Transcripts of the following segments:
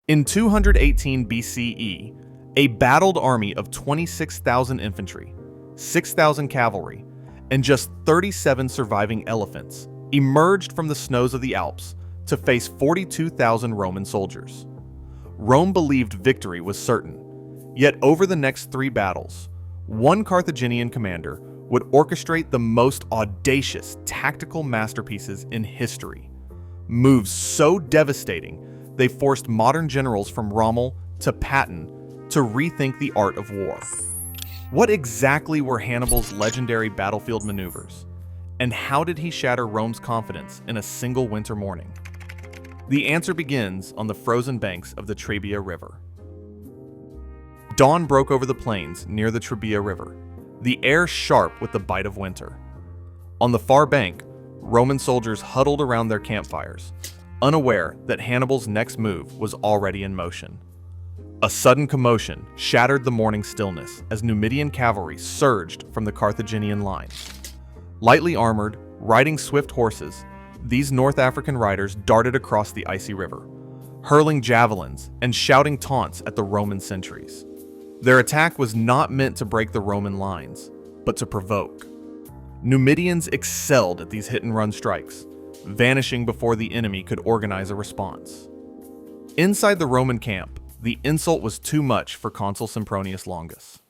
In 218 BCE, a battled army of 26,000 infantry, 6,000 cavalry, and just 37 surviving elephants emerged from the snows of the Alps to face 42,000 Roman soldiers. Rome believed victory was certain, yet over the next 3 battles, one Carthaginian commander would orchestrate the most audacious tactical masterpieces in history. Moves so devastating, they forced modern generals from Rommel to Patton to rethink the art of war. What exactly were Hannibal's legendary battlefield maneuvers, and how did he shatter Rome's confidence in a single winter morning? The answer begins on the frozen banks of the Trebia River. Dawn broke over the plains near the Trebia River, the air sharp with the bite of winter. On the far bank, Roman soldiers huddled around their campfires, unaware that Hannibal's next move was already in motion. A sudden commotion shattered the morning stillness as Numidian cavalry surged from the Carthaginian lines. Lightly armored, riding swift horses, these North African riders darted across the icy river, hurling javelins and shouting taunts at the Roman sentries. Their attack was not meant to break the Roman lines, but to provoke. Numidians excelled at these hit-and-run strikes, vanishing before the enemy could organize a response. Inside the Roman camp, the insult was too much for Consul Sempronius Longus.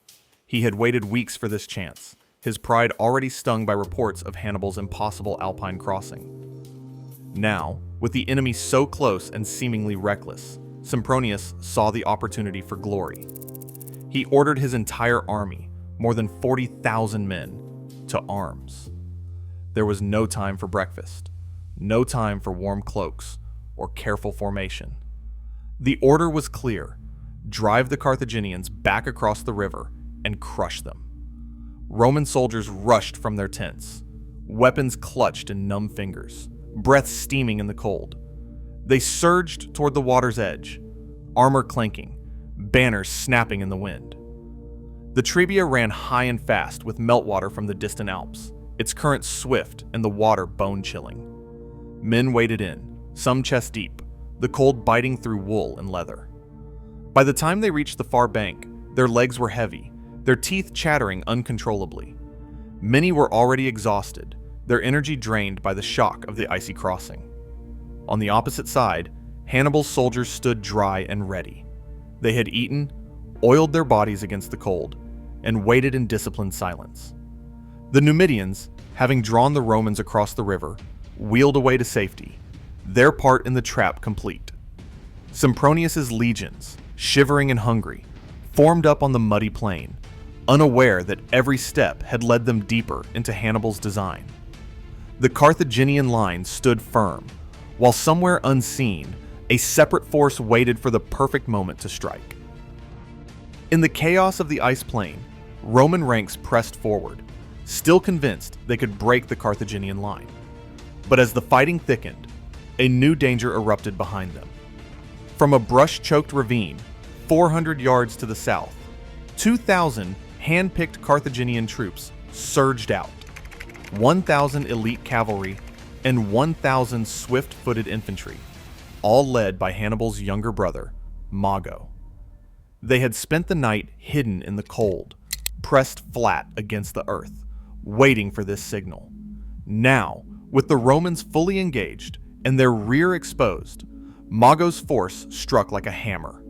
He had waited weeks for this chance, his pride already stung by reports of Hannibal's impossible Alpine crossing. Now, with the enemy so close and seemingly reckless, Sempronius saw the opportunity for glory. He ordered his entire army, more than 40,000 men, to arms. There was no time for breakfast, no time for warm cloaks or careful formation. The order was clear: drive the Carthaginians back across the river and crush them. Roman soldiers rushed from their tents, weapons clutched in numb fingers, breath steaming in the cold. They surged toward the water's edge, armor clanking, banners snapping in the wind. The Trebia ran high and fast with meltwater from the distant Alps, its current swift and the water bone-chilling. Men waded in, some chest deep, the cold biting through wool and leather. By the time they reached the far bank, their legs were heavy, their teeth chattering uncontrollably. Many were already exhausted, their energy drained by the shock of the icy crossing. On the opposite side, Hannibal's soldiers stood dry and ready. They had eaten, oiled their bodies against the cold, and waited in disciplined silence. The Numidians, having drawn the Romans across the river, wheeled away to safety, their part in the trap complete. Sempronius's legions, shivering and hungry, formed up on the muddy plain, unaware that every step had led them deeper into Hannibal's design. The Carthaginian line stood firm, while somewhere unseen, a separate force waited for the perfect moment to strike. In the chaos of the ice plain, Roman ranks pressed forward, still convinced they could break the Carthaginian line. But as the fighting thickened, a new danger erupted behind them. From a brush-choked ravine, 400 yards to the south, 2,000 hand-picked Carthaginian troops surged out. 1,000 elite cavalry and 1,000 swift-footed infantry, all led by Hannibal's younger brother, Mago. They had spent the night hidden in the cold, pressed flat against the earth, waiting for this signal. Now, with the Romans fully engaged and their rear exposed, Mago's force struck like a hammer.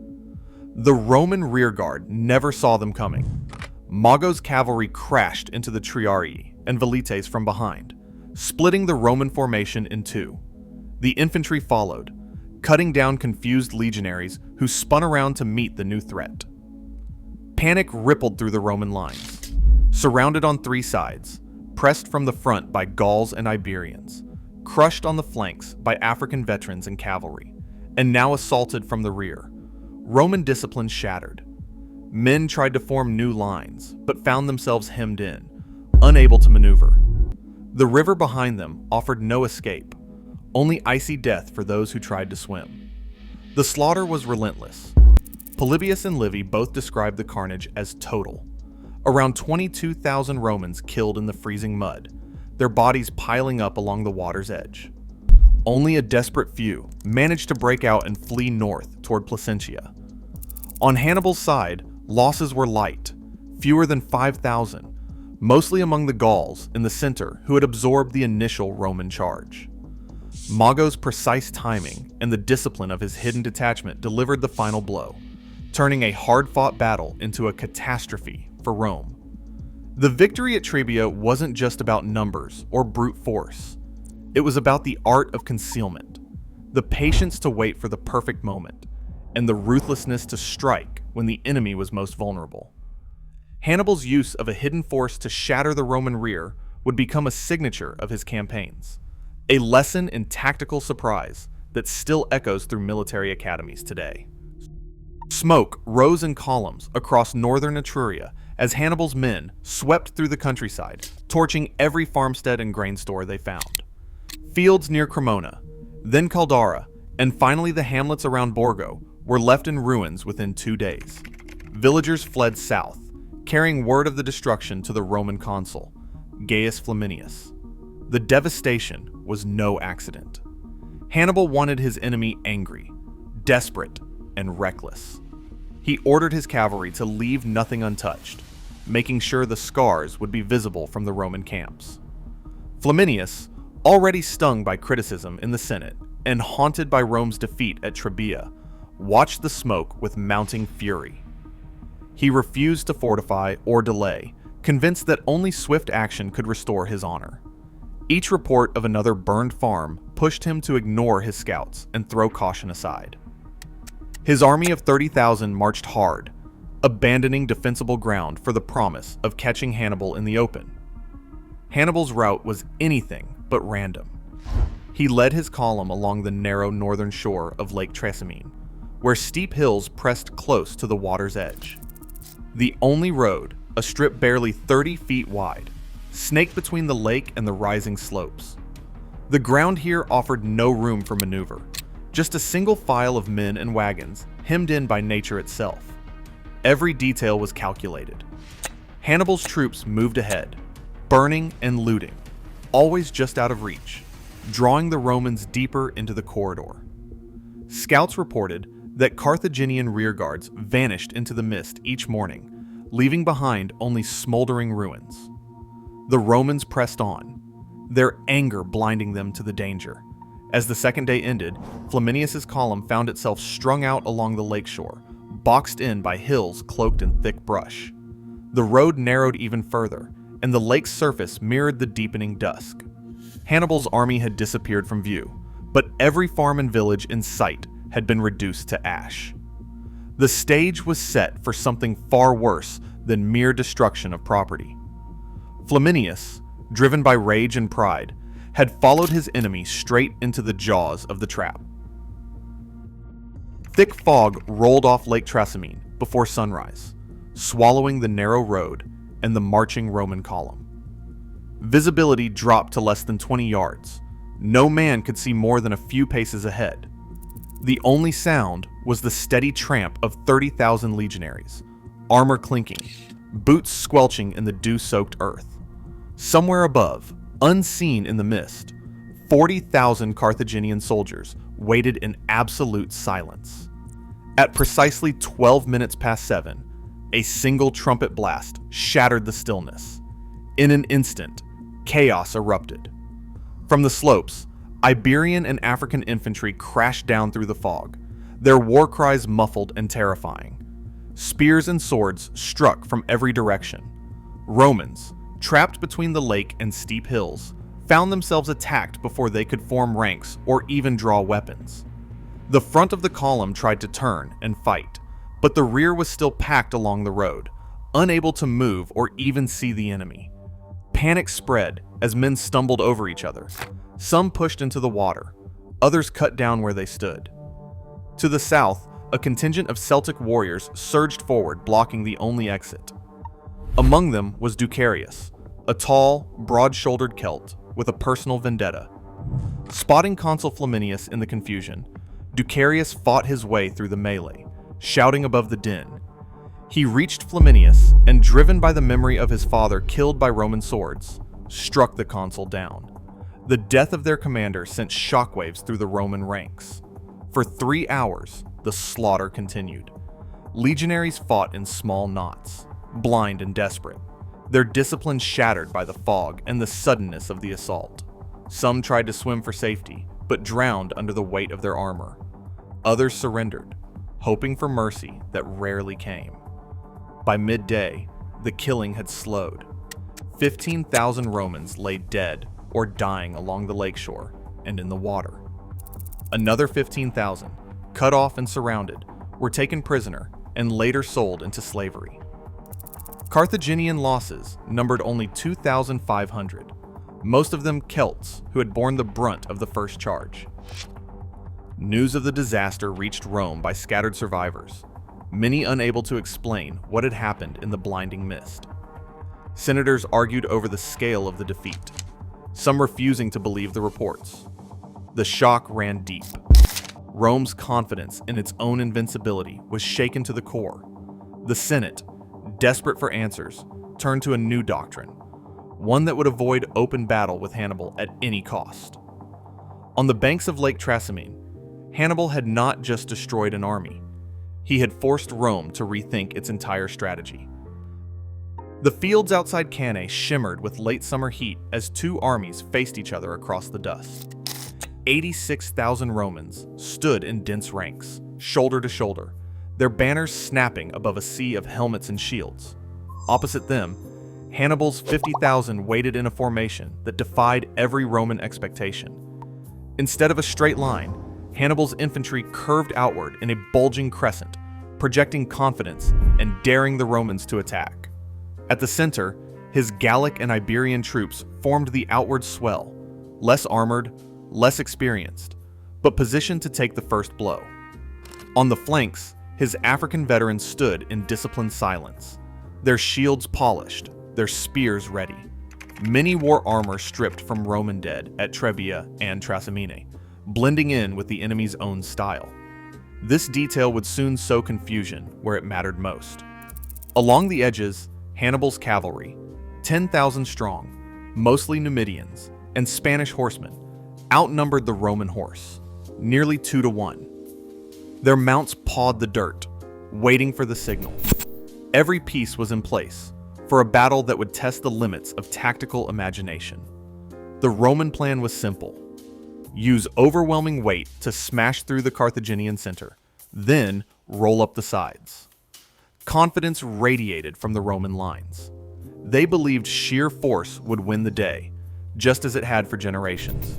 The Roman rearguard never saw them coming. Mago's cavalry crashed into the Triarii and Velites from behind, splitting the Roman formation in two. The infantry followed, cutting down confused legionaries who spun around to meet the new threat. Panic rippled through the Roman lines. Surrounded on 3 sides, pressed from the front by Gauls and Iberians, crushed on the flanks by African veterans and cavalry, and now assaulted from the rear, Roman discipline shattered. Men tried to form new lines, but found themselves hemmed in, unable to maneuver. The river behind them offered no escape, only icy death for those who tried to swim. The slaughter was relentless. Polybius and Livy both described the carnage as total. Around 22,000 Romans killed in the freezing mud, their bodies piling up along the water's edge. Only a desperate few managed to break out and flee north toward Placentia. On Hannibal's side, losses were light, fewer than 5,000, mostly among the Gauls in the center who had absorbed the initial Roman charge. Mago's precise timing and the discipline of his hidden detachment delivered the final blow, turning a hard-fought battle into a catastrophe for Rome. The victory at Trebia wasn't just about numbers or brute force. It was about the art of concealment, the patience to wait for the perfect moment, and the ruthlessness to strike when the enemy was most vulnerable. Hannibal's use of a hidden force to shatter the Roman rear would become a signature of his campaigns, a lesson in tactical surprise that still echoes through military academies today. Smoke rose in columns across northern Etruria as Hannibal's men swept through the countryside, torching every farmstead and grain store they found. Fields near Cremona, then Caldara, and finally the hamlets around Borgo were left in ruins within 2 days. Villagers fled south, carrying word of the destruction to the Roman consul, Gaius Flaminius. The devastation was no accident. Hannibal wanted his enemy angry, desperate, and reckless. He ordered his cavalry to leave nothing untouched, making sure the scars would be visible from the Roman camps. Flaminius, already stung by criticism in the Senate and haunted by Rome's defeat at Trebia, watched the smoke with mounting fury. He refused to fortify or delay, convinced that only swift action could restore his honor. Each report of another burned farm pushed him to ignore his scouts and throw caution aside. His army of 30,000 marched hard, abandoning defensible ground for the promise of catching Hannibal in the open. Hannibal's route was anything but random. He led his column along the narrow northern shore of Lake Trasimene, where steep hills pressed close to the water's edge. The only road, a strip barely 30 feet wide, snaked between the lake and the rising slopes. The ground here offered no room for maneuver, just a single file of men and wagons hemmed in by nature itself. Every detail was calculated. Hannibal's troops moved ahead, burning and looting, always just out of reach, drawing the Romans deeper into the corridor. Scouts reported that Carthaginian rearguards vanished into the mist each morning, leaving behind only smoldering ruins. The Romans pressed on, their anger blinding them to the danger. As the second day ended, Flaminius's column found itself strung out along the lakeshore, boxed in by hills cloaked in thick brush. The road narrowed even further, and the lake's surface mirrored the deepening dusk. Hannibal's army had disappeared from view, but every farm and village in sight had been reduced to ash. The stage was set for something far worse than mere destruction of property. Flaminius, driven by rage and pride, had followed his enemy straight into the jaws of the trap. Thick fog rolled off Lake Trasimene before sunrise, swallowing the narrow road and the marching Roman column. Visibility dropped to less than 20 yards. No man could see more than a few paces ahead. The only sound was the steady tramp of 30,000 legionaries, armor clinking, boots squelching in the dew-soaked earth. Somewhere above, unseen in the mist, 40,000 Carthaginian soldiers waited in absolute silence. At precisely 12 minutes past 7, a single trumpet blast shattered the stillness. In an instant, chaos erupted. From the slopes, Iberian and African infantry crashed down through the fog, their war cries muffled and terrifying. Spears and swords struck from every direction. Romans, trapped between the lake and steep hills, found themselves attacked before they could form ranks or even draw weapons. The front of the column tried to turn and fight, but the rear was still packed along the road, unable to move or even see the enemy. Panic spread as men stumbled over each other. Some pushed into the water, others cut down where they stood. To the south, a contingent of Celtic warriors surged forward, blocking the only exit. Among them was Ducarius, a tall, broad-shouldered Celt with a personal vendetta. Spotting Consul Flaminius in the confusion, Ducarius fought his way through the melee, shouting above the din. He reached Flaminius and, driven by the memory of his father killed by Roman swords, struck the consul down. The death of their commander sent shockwaves through the Roman ranks. For 3 hours, the slaughter continued. Legionaries fought in small knots, blind and desperate, their discipline shattered by the fog and the suddenness of the assault. Some tried to swim for safety, but drowned under the weight of their armor. Others surrendered, hoping for mercy that rarely came. By midday, the killing had slowed. 15,000 Romans lay dead or dying along the lakeshore and in the water. Another 15,000, cut off and surrounded, were taken prisoner and later sold into slavery. Carthaginian losses numbered only 2,500, most of them Celts who had borne the brunt of the first charge. News of the disaster reached Rome by scattered survivors, many unable to explain what had happened in the blinding mist. Senators argued over the scale of the defeat, some refusing to believe the reports. The shock ran deep. Rome's confidence in its own invincibility was shaken to the core. The Senate, desperate for answers, turned to a new doctrine, one that would avoid open battle with Hannibal at any cost. On the banks of Lake Trasimene, Hannibal had not just destroyed an army. He had forced Rome to rethink its entire strategy. The fields outside Cannae shimmered with late summer heat as two armies faced each other across the dust. 86,000 Romans stood in dense ranks, shoulder to shoulder, their banners snapping above a sea of helmets and shields. Opposite them, Hannibal's 50,000 waited in a formation that defied every Roman expectation. Instead of a straight line, Hannibal's infantry curved outward in a bulging crescent, projecting confidence and daring the Romans to attack. At the center, his Gallic and Iberian troops formed the outward swell, less armored, less experienced, but positioned to take the first blow. On the flanks, his African veterans stood in disciplined silence, their shields polished, their spears ready. Many wore armor stripped from Roman dead at Trebia and Trasimene, blending in with the enemy's own style. This detail would soon sow confusion where it mattered most. Along the edges, Hannibal's cavalry, 10,000 strong, mostly Numidians, and Spanish horsemen, outnumbered the Roman horse, nearly 2 to 1. Their mounts pawed the dirt, waiting for the signal. Every piece was in place for a battle that would test the limits of tactical imagination. The Roman plan was simple: use overwhelming weight to smash through the Carthaginian center, then roll up the sides. Confidence radiated from the Roman lines. They believed sheer force would win the day, just as it had for generations.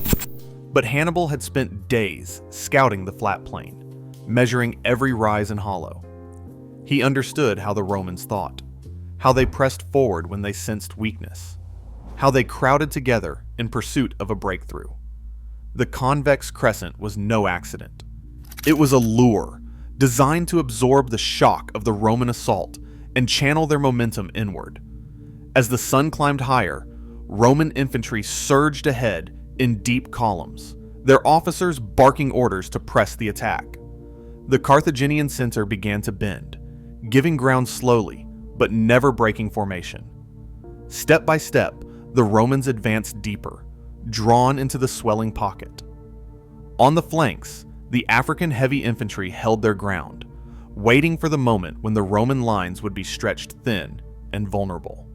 But Hannibal had spent days scouting the flat plain, measuring every rise and hollow. He understood how the Romans thought, how they pressed forward when they sensed weakness, how they crowded together in pursuit of a breakthrough. The convex crescent was no accident. It was a lure, designed to absorb the shock of the Roman assault and channel their momentum inward. As the sun climbed higher, Roman infantry surged ahead in deep columns, their officers barking orders to press the attack. The Carthaginian center began to bend, giving ground slowly, but never breaking formation. Step by step, the Romans advanced deeper, drawn into the swelling pocket. On the flanks, the African heavy infantry held their ground, waiting for the moment when the Roman lines would be stretched thin and vulnerable.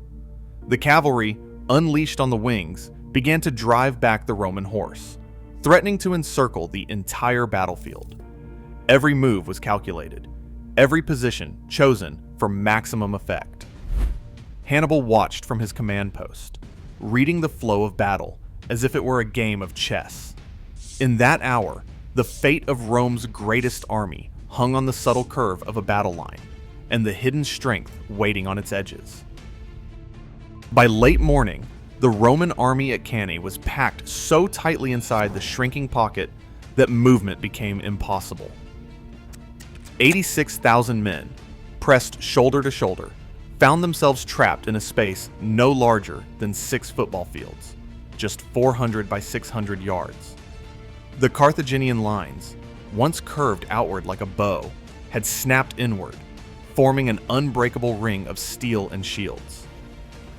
The cavalry, unleashed on the wings, began to drive back the Roman horse, threatening to encircle the entire battlefield. Every move was calculated, every position chosen for maximum effect. Hannibal watched from his command post, reading the flow of battle as if it were a game of chess. In that hour, the fate of Rome's greatest army hung on the subtle curve of a battle line and the hidden strength waiting on its edges. By late morning, the Roman army at Cannae was packed so tightly inside the shrinking pocket that movement became impossible. 86,000 men, pressed shoulder to shoulder, found themselves trapped in a space no larger than 6 football fields, just 400 by 600 yards. The Carthaginian lines, once curved outward like a bow, had snapped inward, forming an unbreakable ring of steel and shields.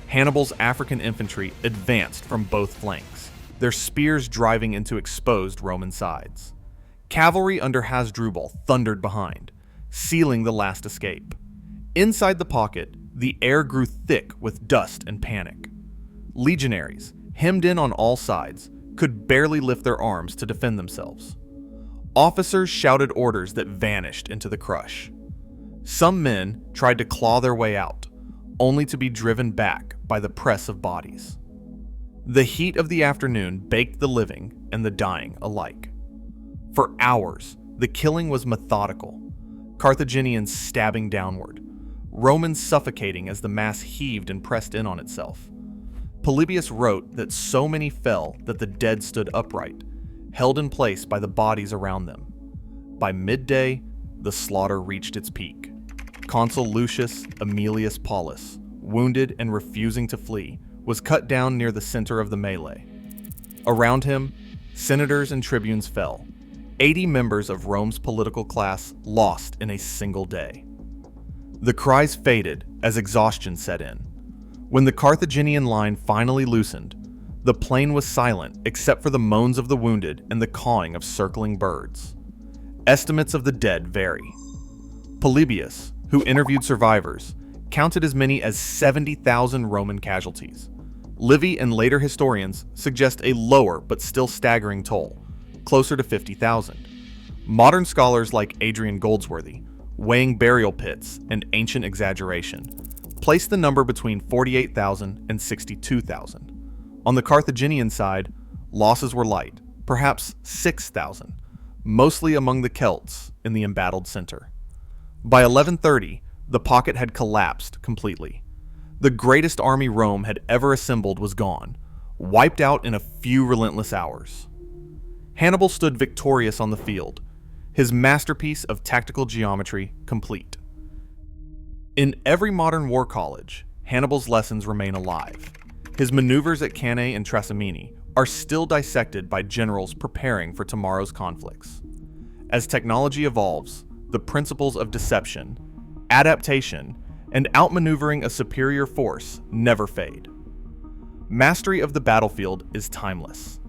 Hannibal's African infantry advanced from both flanks, their spears driving into exposed Roman sides. Cavalry under Hasdrubal thundered behind, sealing the last escape. Inside the pocket, the air grew thick with dust and panic. Legionaries, hemmed in on all sides, could barely lift their arms to defend themselves. Officers shouted orders that vanished into the crush. Some men tried to claw their way out, only to be driven back by the press of bodies. The heat of the afternoon baked the living and the dying alike. For hours, the killing was methodical, Carthaginians stabbing downward, Romans suffocating as the mass heaved and pressed in on itself. Polybius wrote that so many fell that the dead stood upright, held in place by the bodies around them. By midday, the slaughter reached its peak. Consul Lucius Aemilius Paulus, wounded and refusing to flee, was cut down near the center of the melee. Around him, senators and tribunes fell. 80 members of Rome's political class lost in a single day. The cries faded as exhaustion set in. When the Carthaginian line finally loosened, the plain was silent except for the moans of the wounded and the cawing of circling birds. Estimates of the dead vary. Polybius, who interviewed survivors, counted as many as 70,000 Roman casualties. Livy and later historians suggest a lower but still staggering toll, closer to 50,000. Modern scholars like Adrian Goldsworthy, weighing burial pits and ancient exaggeration, place the number between 48,000 and 62,000. On the Carthaginian side, losses were light, perhaps 6,000, mostly among the Celts in the embattled center. By 1130, the pocket had collapsed completely. The greatest army Rome had ever assembled was gone, wiped out in a few relentless hours. Hannibal stood victorious on the field, his masterpiece of tactical geometry complete. In every modern war college, Hannibal's lessons remain alive. His maneuvers at Cannae and Trasimene are still dissected by generals preparing for tomorrow's conflicts. As technology evolves, the principles of deception, adaptation, and outmaneuvering a superior force never fade. Mastery of the battlefield is timeless.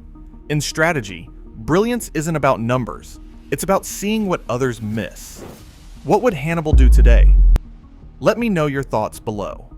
In strategy, brilliance isn't about numbers, it's about seeing what others miss. What would Hannibal do today? Let me know your thoughts below.